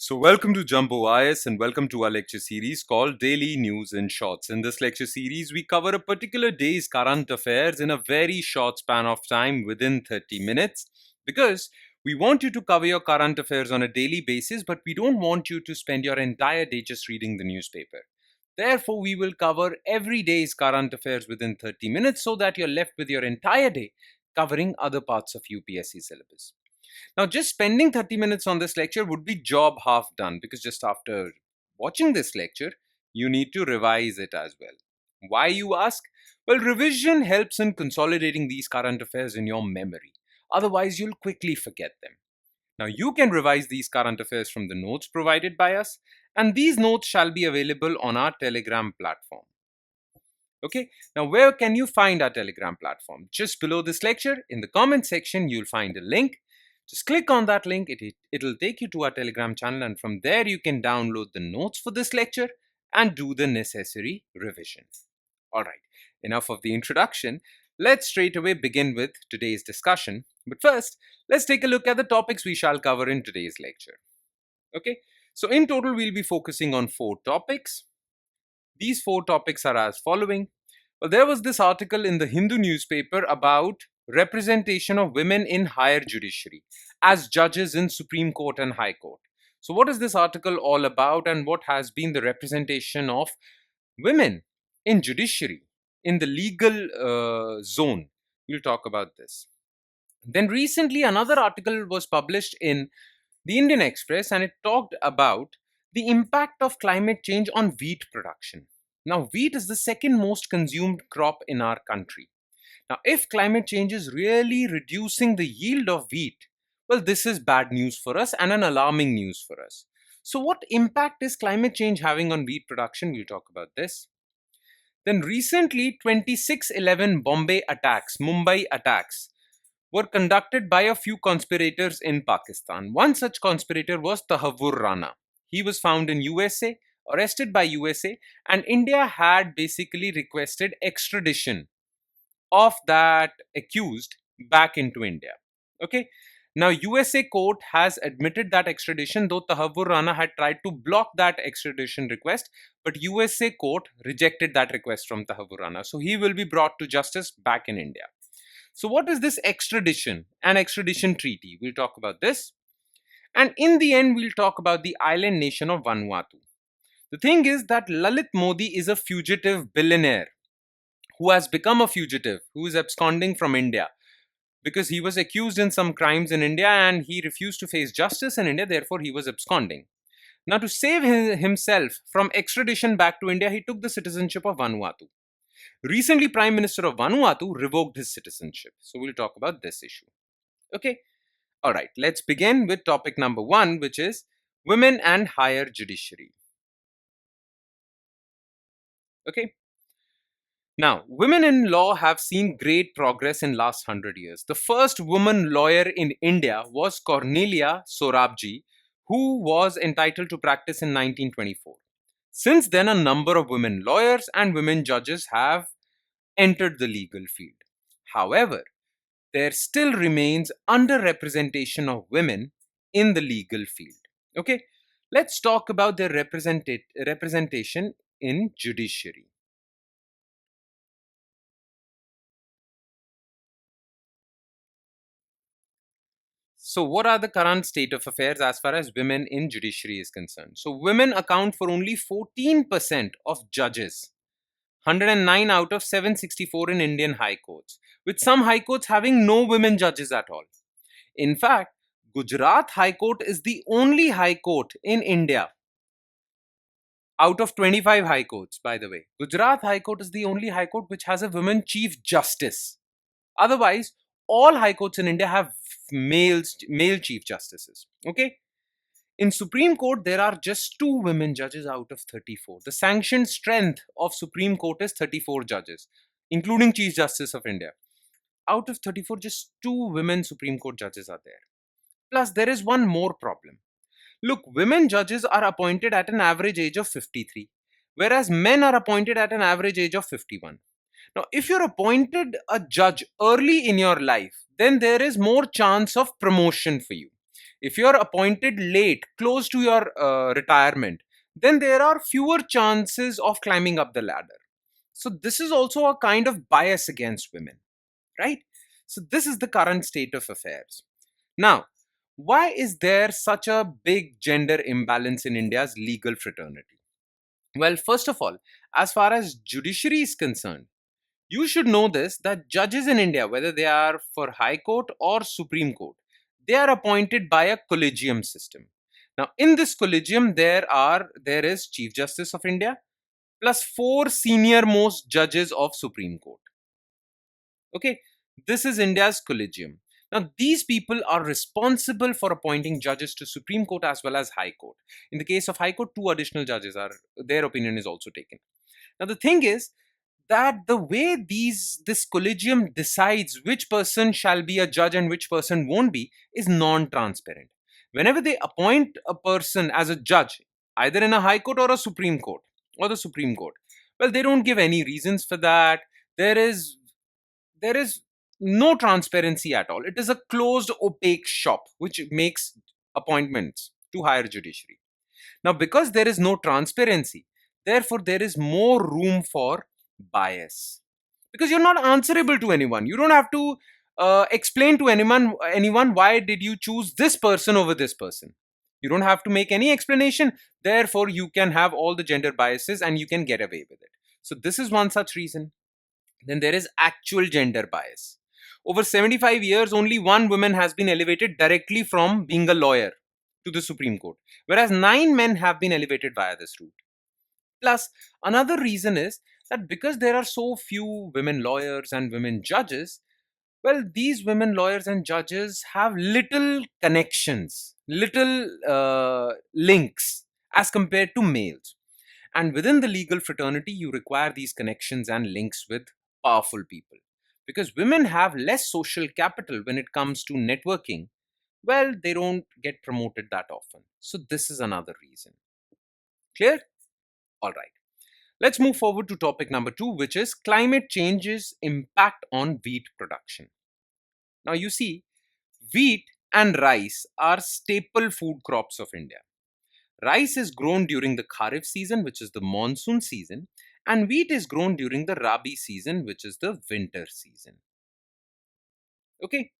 So, welcome to Jumbo IS and welcome to our lecture series called Daily News in Shorts. In this lecture series, we cover a particular day's current affairs in a very short span of time within 30 minutes because we want you to cover your current affairs on a daily basis, but we don't want you to spend your entire day just reading the newspaper. Therefore, we will cover every day's current affairs within 30 minutes so that you're left with your entire day covering other parts of UPSC syllabus. Now, just spending 30 minutes on this lecture would be job half done because just after watching this lecture, you need to revise it as well. Why, you ask? Well, revision helps in consolidating these current affairs in your memory. Otherwise, you'll quickly forget them. Now, you can revise these current affairs from the notes provided by us, and these notes shall be available on our Telegram platform. Okay, now where can you find our Telegram platform? Just below this lecture, in the comment section, you'll find a link. Just click on that link, it'll take you to our Telegram channel, and from there you can download the notes for this lecture and do the necessary revision. Alright, enough of the introduction. Let's straight away begin with today's discussion. But first, let's take a look at the topics we shall cover in today's lecture. Okay, so in total we'll be focusing on 4 topics. These 4 topics are as following. Well, there was this article in the Hindu newspaper about representation of women in higher judiciary as judges in Supreme Court and High Court. So what is this article all about, and what has been the representation of women in judiciary, in the legal zone? We'll talk about this. Then recently another article was published in the Indian Express, and it talked about the impact of climate change on wheat production. Now, wheat is the second most consumed crop in our country. Now, if climate change is really reducing the yield of wheat, well, this is bad news for us and an alarming news for us. So, what impact is climate change having on wheat production? We'll talk about this. Then recently, 26/11 Mumbai attacks, were conducted by a few conspirators in Pakistan. One such conspirator was Tahavvur Rana. He was found in USA, arrested by USA, and India had basically requested extradition of that accused back into India. Okay. Now, USA court has admitted that extradition, though Tahavvur Rana had tried to block that extradition request, but USA court rejected that request from Tahavvur Rana. So he will be brought to justice back in India. So what is this extradition and extradition treaty? We'll talk about this. And in the end, we'll talk about the island nation of Vanuatu. The thing is that Lalit Modi is a fugitive billionaire who has become a fugitive, who is absconding from India because he was accused in some crimes in India and he refused to face justice in India, therefore he was absconding. Now, to save himself from extradition back to India, he took the citizenship of Vanuatu. Recently, Prime Minister of Vanuatu revoked his citizenship. So we'll talk about this issue. Okay. All right. Let's begin with topic number 1, which is women and higher judiciary. Okay. Now, women in law have seen great progress in last 100 years. The first woman lawyer in India was Cornelia Sorabji, who was entitled to practice in 1924. Since then, a number of women lawyers and women judges have entered the legal field. However, there still remains underrepresentation of women in the legal field. Okay, let's talk about their representation in judiciary. So what are the current state of affairs as far as women in judiciary is concerned? So women account for only 14% of judges, 109 out of 764 in Indian high courts, with some high courts having no women judges at all. In fact, Gujarat High Court is the only high court in India out of 25 high courts, by the way. Gujarat High Court is the only high court which has a woman chief justice. Otherwise, all high courts in India have male chief justices. Okay. In Supreme Court, there are just 2 women judges out of 34. The sanctioned strength of Supreme Court is 34 judges, including Chief Justice of India. Out of 34, just 2 women Supreme Court judges are there. Plus, there is one more problem. Look, women judges are appointed at an average age of 53, whereas men are appointed at an average age of 51. Now, if you're appointed a judge early in your life, then there is more chance of promotion for you. If you're appointed late, close to your retirement, then there are fewer chances of climbing up the ladder. So this is also a kind of bias against women, right? So this is the current state of affairs. Now, why is there such a big gender imbalance in India's legal fraternity? Well, first of all, as far as judiciary is concerned, you should know this, that judges in India, whether they are for High Court or Supreme Court, they are appointed by a collegium system. Now, in this collegium, there is Chief Justice of India plus four senior most judges of Supreme Court. Okay, this is India's collegium. Now, these people are responsible for appointing judges to Supreme Court as well as High Court. In the case of High Court, two additional judges are their opinion is also taken. Now, the thing is that the way this collegium decides which person shall be a judge and which person won't be is non-transparent. Whenever they appoint a person as a judge, either in a High Court or a Supreme Court or the Supreme Court, well, they don't give any reasons for that. There is no transparency at all. It is a closed, opaque shop which makes appointments to higher judiciary. Now, because there is no transparency, therefore there is more room for bias. Because you're not answerable to anyone. You don't have to explain to anyone why did you choose this person over this person. You don't have to make any explanation. Therefore, you can have all the gender biases and you can get away with it. So this is one such reason. Then there is actual gender bias. Over 75 years, only one woman has been elevated directly from being a lawyer to the Supreme Court, whereas 9 men have been elevated via this route. Plus, another reason is that because there are so few women lawyers and women judges, well, these women lawyers and judges have little connections, little links as compared to males. And within the legal fraternity, you require these connections and links with powerful people. Because women have less social capital when it comes to networking, well, they don't get promoted that often. So, this is another reason. Clear? All right. Let's move forward to topic number 2, which is climate change's impact on wheat production. Now, you see, wheat and rice are staple food crops of India. Rice is grown during the Kharif season, which is the monsoon season, and wheat is grown during the Rabi season, which is the winter season. Okay.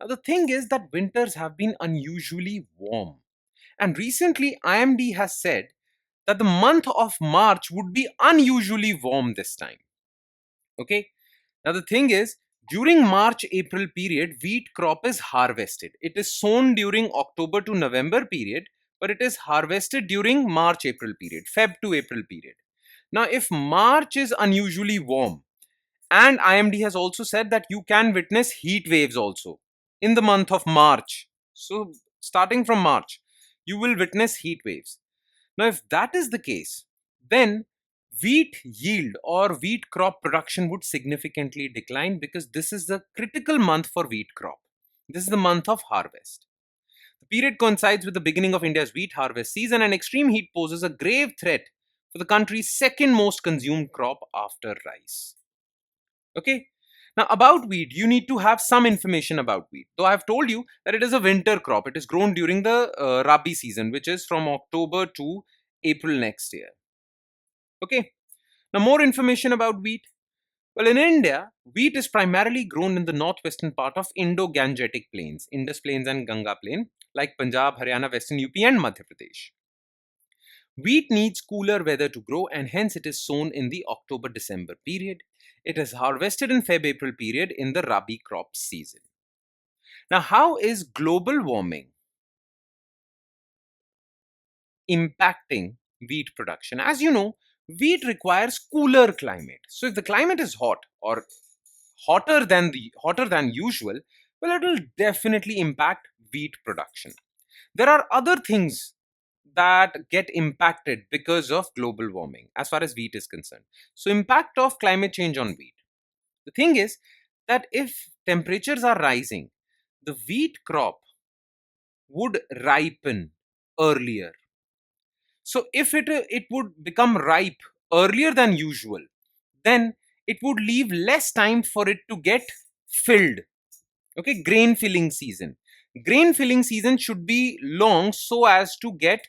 Now, the thing is that winters have been unusually warm. And recently, IMD has said that the month of March would be unusually warm this time. Okay. Now, the thing is, during March-April period, wheat crop is harvested. It is sown during October to November period, but it is harvested during March-April period, Feb to April period. Now, if March is unusually warm, and IMD has also said that you can witness heat waves also in the month of March. So, starting from March, you will witness heat waves. Now, if that is the case, then wheat yield or wheat crop production would significantly decline because this is the critical month for wheat crop. This is the month of harvest. The period coincides with the beginning of India's wheat harvest season, and extreme heat poses a grave threat for the country's second most consumed crop after rice. Okay. Now, about wheat, you need to have some information about wheat. Though I have told you that it is a winter crop, it is grown during the Rabi season, which is from October to April next year. Okay. Now, more information about wheat. Well, in India, wheat is primarily grown in the northwestern part of Indo-Gangetic plains, Indus Plains and Ganga Plain, like Punjab, Haryana, Western UP and Madhya Pradesh. Wheat needs cooler weather to grow, and hence it is sown in the October-December period. It is harvested in Feb-April period in the Rabi crop season. Now, how is global warming impacting wheat production? As you know, wheat requires cooler climate. So if the climate is hot or hotter than usual, well, it will definitely impact wheat production. There are other things that get impacted because of global warming as far as wheat is concerned. So impact of climate change on wheat. The thing is that if temperatures are rising, the wheat crop would ripen earlier. So if it would become ripe earlier than usual, then it would leave less time for it to get filled. Okay, grain filling season. Grain filling season should be long so as to get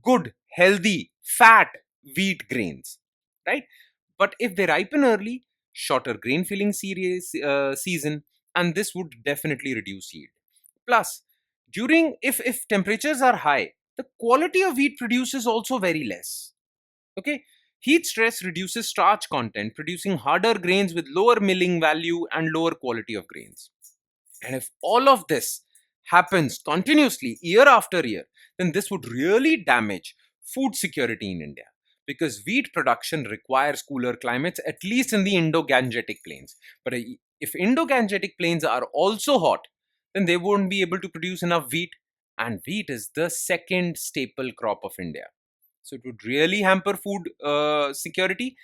good, healthy, fat wheat grains, right? But if they ripen early, shorter grain filling season, and this would definitely reduce yield. Plus, during if temperatures are high, the quality of wheat produced is also very less. Okay, heat stress reduces starch content, producing harder grains with lower milling value and lower quality of grains. And if all of this happens continuously year after year, then this would really damage food security in India, because wheat production requires cooler climates, at least in the Indo-Gangetic plains. But if Indo-Gangetic plains are also hot, then they won't be able to produce enough wheat. And wheat is the second staple crop of India. So it would really hamper food security.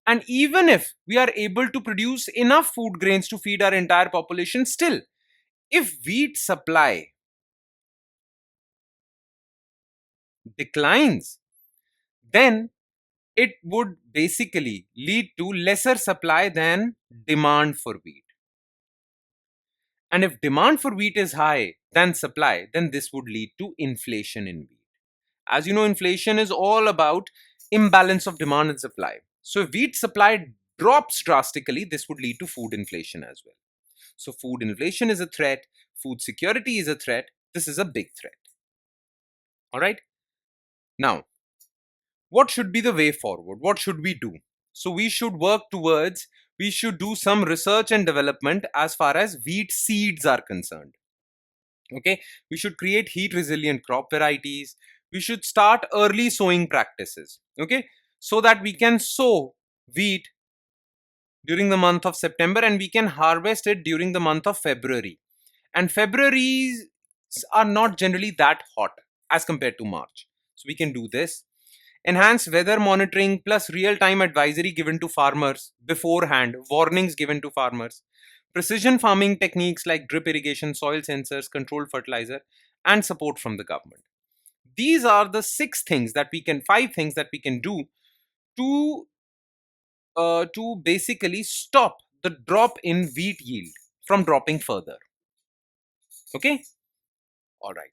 And even if we are able to produce enough food grains to feed our entire population, still, if wheat supply declines, then it would basically lead to lesser supply than demand for wheat. And if demand for wheat is high than supply, then this would lead to inflation in wheat. As you know, inflation is all about imbalance of demand and supply. So if wheat supply drops drastically, this would lead to food inflation as well. So food inflation is a threat, food security is a threat. This is a big threat. All right. Now, what should be the way forward? What should we do? So we should work towards, we should do some research and development as far as wheat seeds are concerned. Okay, we should create heat resilient crop varieties. We should start early sowing practices. Okay, so that we can sow wheat during the month of September and we can harvest it during the month of February. And February's are not generally that hot as compared to March. So we can do this. Enhanced weather monitoring plus real-time advisory given to farmers beforehand, warnings given to farmers. Precision farming techniques like drip irrigation, soil sensors, controlled fertilizer, and support from the government. These are the five things that we can do to basically stop the drop in wheat yield from dropping further. Okay, all right.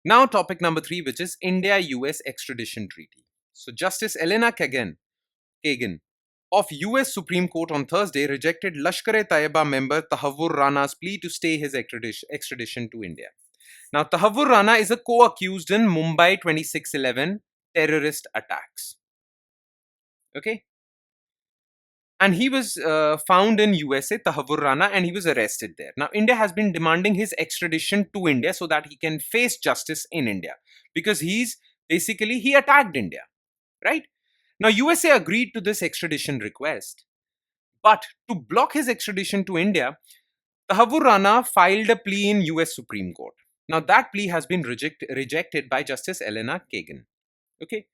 Now, topic number 3, which is India-US extradition treaty. So, Justice Elena Kagan of US Supreme Court on Thursday rejected Lashkar-e-Taiba member Tahavvur Rana's plea to stay his extradition to India. Now, Tahavvur Rana is a co-accused in Mumbai 2611 terrorist attacks. Okay, and he was found in USA, Tahavvur Rana, and he was arrested there. Now, India has been demanding his extradition to India so that he can face justice in India, because he attacked India, right? Now, USA agreed to this extradition request, but to block his extradition to India, Tahavvur Rana filed a plea in US Supreme Court. Now, that plea has been rejected by Justice Elena Kagan. Okay.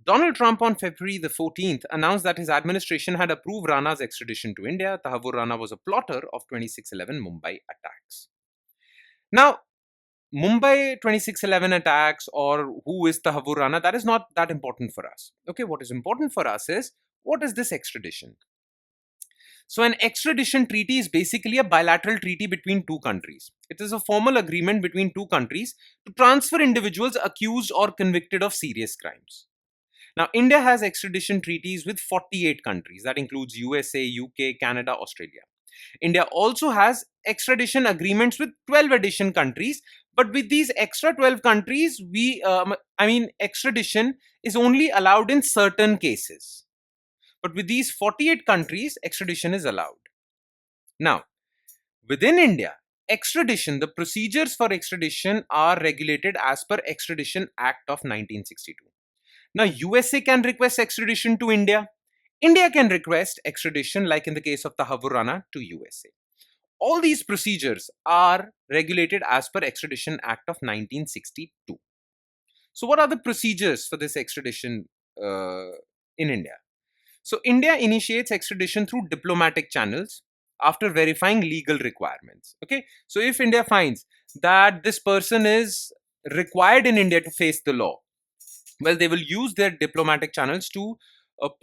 Donald Trump on February the 14th announced that his administration had approved Rana's extradition to India. Tahavvur Rana was a plotter of 2611 Mumbai attacks. Now, Mumbai 2611 attacks or who is Tahavvur Rana, that is not that important for us. Okay, what is important for us is, what is this extradition? So an extradition treaty is basically a bilateral treaty between two countries. It is a formal agreement between two countries to transfer individuals accused or convicted of serious crimes. Now, India has extradition treaties with 48 countries. That includes USA, UK, Canada, Australia. India also has extradition agreements with 12 additional countries. But with these extra 12 countries, extradition is only allowed in certain cases. But with these 48 countries, extradition is allowed. Now, within India, the procedures for extradition are regulated as per Extradition Act of 1962. Now, USA can request extradition to India. India can request extradition, like in the case of Tahavvur Rana, to USA. All these procedures are regulated as per Extradition Act of 1962. So, what are the procedures for this extradition in India? So, India initiates extradition through diplomatic channels after verifying legal requirements. Okay, so if India finds that this person is required in India to face the law, well, they will use their diplomatic channels to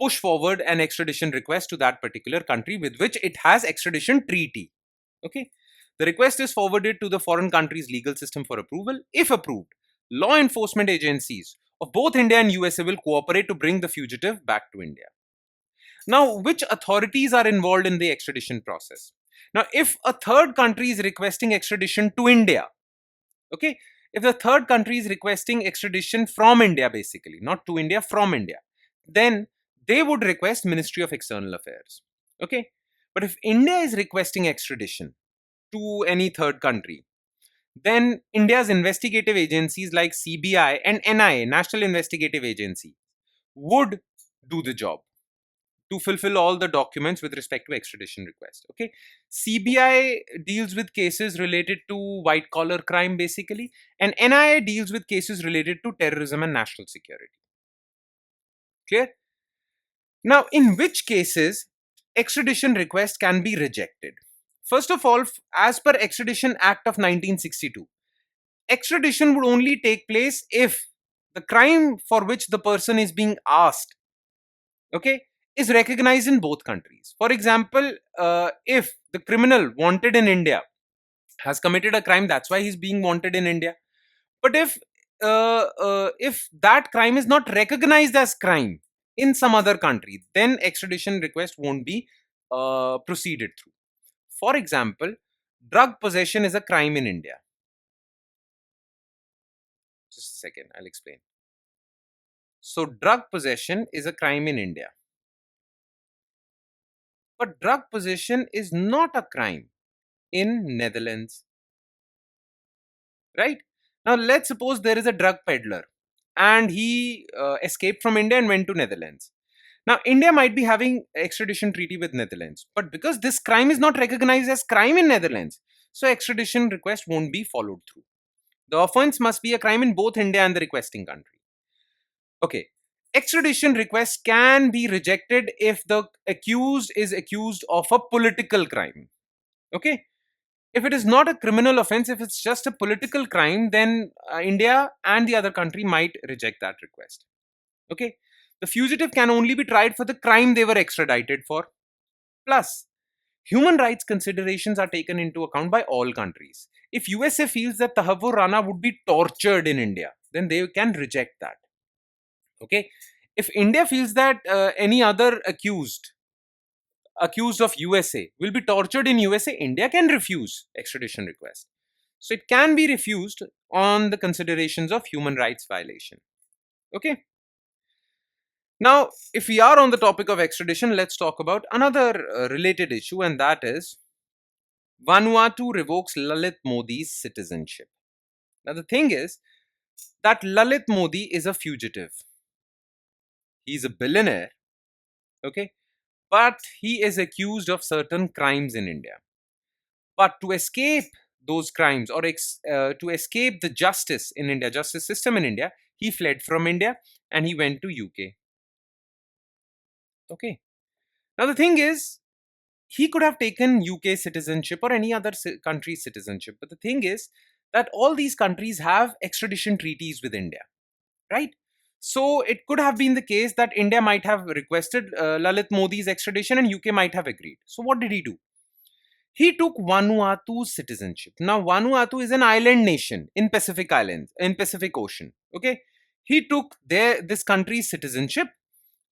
push forward an extradition request to that particular country with which it has extradition treaty. Okay. The request is forwarded to the foreign country's legal system for approval. If approved, law enforcement agencies of both India and USA will cooperate to bring the fugitive back to India. Now, which authorities are involved in the extradition process? Now, if a third country is requesting extradition to India, okay, if the third country is requesting extradition from India, basically, not to India, from India, then they would request Ministry of External Affairs. Okay. But if India is requesting extradition to any third country, then India's investigative agencies like CBI and NIA, National Investigative Agency, would do the job to fulfill all the documents with respect to extradition request. Okay. CBI deals with cases related to white collar crime basically, and NIA deals with cases related to terrorism and national security. Clear? Now, in which cases extradition request can be rejected? First of all, as per Extradition Act of 1962, extradition would only take place if the crime for which the person is being asked, okay, is recognized in both countries. For example, if the criminal wanted in India has committed a crime, that's why he's being wanted in India. But if that crime is not recognized as crime in some other country, then extradition request won't be proceeded through. For example, drug possession is a crime in India. Just a second, I'll explain. So, drug possession is a crime in India. But drug possession is not a crime in Netherlands. Right? Now, let's suppose there is a drug peddler and he escaped from India and went to Netherlands. Now, India might be having extradition treaty with Netherlands, but because this crime is not recognized as crime in Netherlands, so extradition request won't be followed through. The offense must be a crime in both India and the requesting country. Okay. Extradition request can be rejected if the accused is accused of a political crime. Okay. If it is not a criminal offense, if it's just a political crime, then India and the other country might reject that request. Okay. The fugitive can only be tried for the crime they were extradited for. Plus, human rights considerations are taken into account by all countries. If USA feels that Tahavur Rana would be tortured in India, then they can reject that. Okay. If India feels that any other accused of USA will be tortured in USA, India can refuse extradition request. So it can be refused on the considerations of human rights violation. Okay. Now, if we are on the topic of extradition, let's talk about another related issue, and that is Vanuatu revokes Lalit Modi's citizenship. Now, the thing is that Lalit Modi is a fugitive. He's a billionaire, okay, but he is accused of certain crimes in India. But to escape those crimes or to escape the justice in India, justice system in India, he fled from India and he went to UK. Okay. Now, the thing is, he could have taken UK citizenship or any other country's citizenship. But the thing is that all these countries have extradition treaties with India, right? So it could have been the case that India might have requested Lalit Modi's extradition and UK might have agreed. So what did he do? He took Vanuatu's citizenship. Now, Vanuatu is an island nation in Pacific Islands, in Pacific Ocean. Okay, he took this country's citizenship,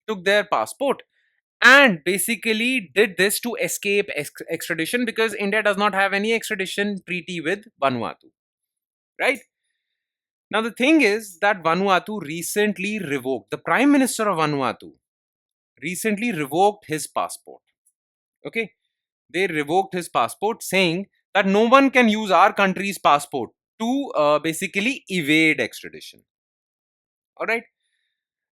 took their passport, and basically did this to escape extradition because India does not have any extradition treaty with Vanuatu, right? Now, the thing is that Vanuatu recently revoked, the Prime Minister of Vanuatu recently revoked his passport. Okay, they revoked his passport, saying that no one can use our country's passport to basically evade extradition. All right.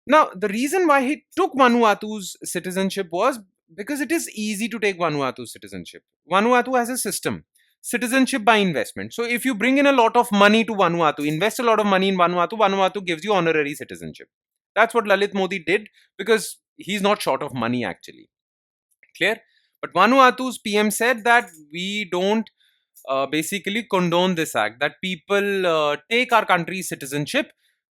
Now, the reason why he took Vanuatu's citizenship was because it is easy to take Vanuatu's citizenship. Vanuatu has a system, citizenship by investment. So, if you bring in a lot of money to Vanuatu, invest a lot of money in Vanuatu, Vanuatu gives you honorary citizenship. That's what Lalit Modi did because he's not short of money actually. Clear? But Vanuatu's PM said that we don't basically condone this act, that people take our country's citizenship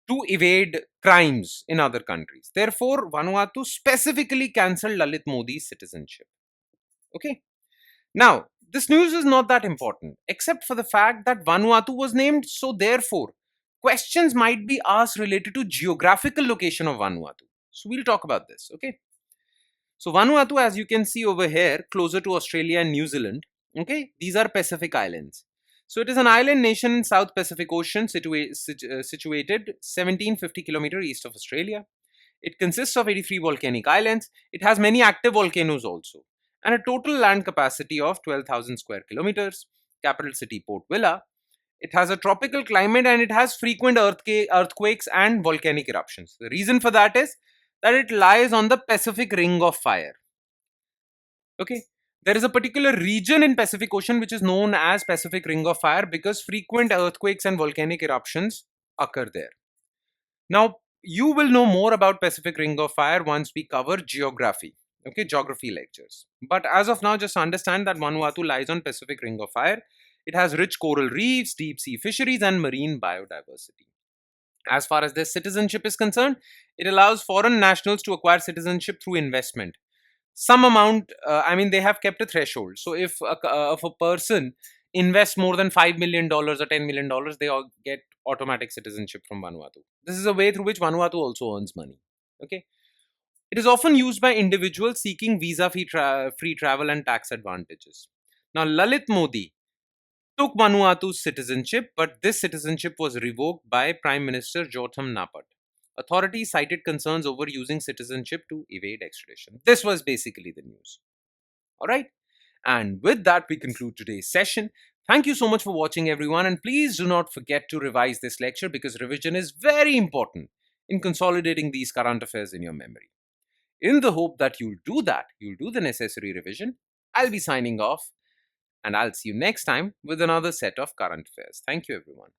to evade crimes in other countries. Therefore, Vanuatu specifically cancelled Lalit Modi's citizenship. Okay. Now, This news is not that important, except for the fact that Vanuatu was named, so therefore, questions might be asked related to geographical location of Vanuatu. So we'll talk about this, okay? So Vanuatu, as you can see over here, closer to Australia and New Zealand, okay, these are Pacific islands. So it is an island nation in South Pacific Ocean situated 1750 kilometers east of Australia. It consists of 83 volcanic islands. It has many active volcanoes also, and a total land capacity of 12,000 square kilometers. Capital city Port Vila. It has a tropical climate and it has frequent earthquakes and volcanic eruptions. The reason for that is that it lies on the Pacific Ring of Fire. Okay. There is a particular region in Pacific Ocean which is known as Pacific Ring of Fire because frequent earthquakes and volcanic eruptions occur there. Now, you will know more about Pacific Ring of Fire once we cover geography, okay, geography lectures. But as of now, just understand that Vanuatu lies on Pacific Ring of Fire. It has rich coral reefs, deep sea fisheries, and marine biodiversity. As far as their citizenship is concerned, it allows foreign nationals to acquire citizenship through investment. Some amount, they have kept a threshold. So if a person invests more than $5 million or $10 million, they all get automatic citizenship from Vanuatu. This is a way through which Vanuatu also earns money. Okay. It is often used by individuals seeking visa-free travel and tax advantages. Now, Lalit Modi took Vanuatu's citizenship, but this citizenship was revoked by Prime Minister Jotham Napat. Authorities cited concerns over using citizenship to evade extradition. This was basically the news. All right. And with that, we conclude today's session. Thank you so much for watching, everyone. And please do not forget to revise this lecture because revision is very important in consolidating these current affairs in your memory. In the hope that you'll do that, you'll do the necessary revision, I'll be signing off and I'll see you next time with another set of current affairs. Thank you, everyone.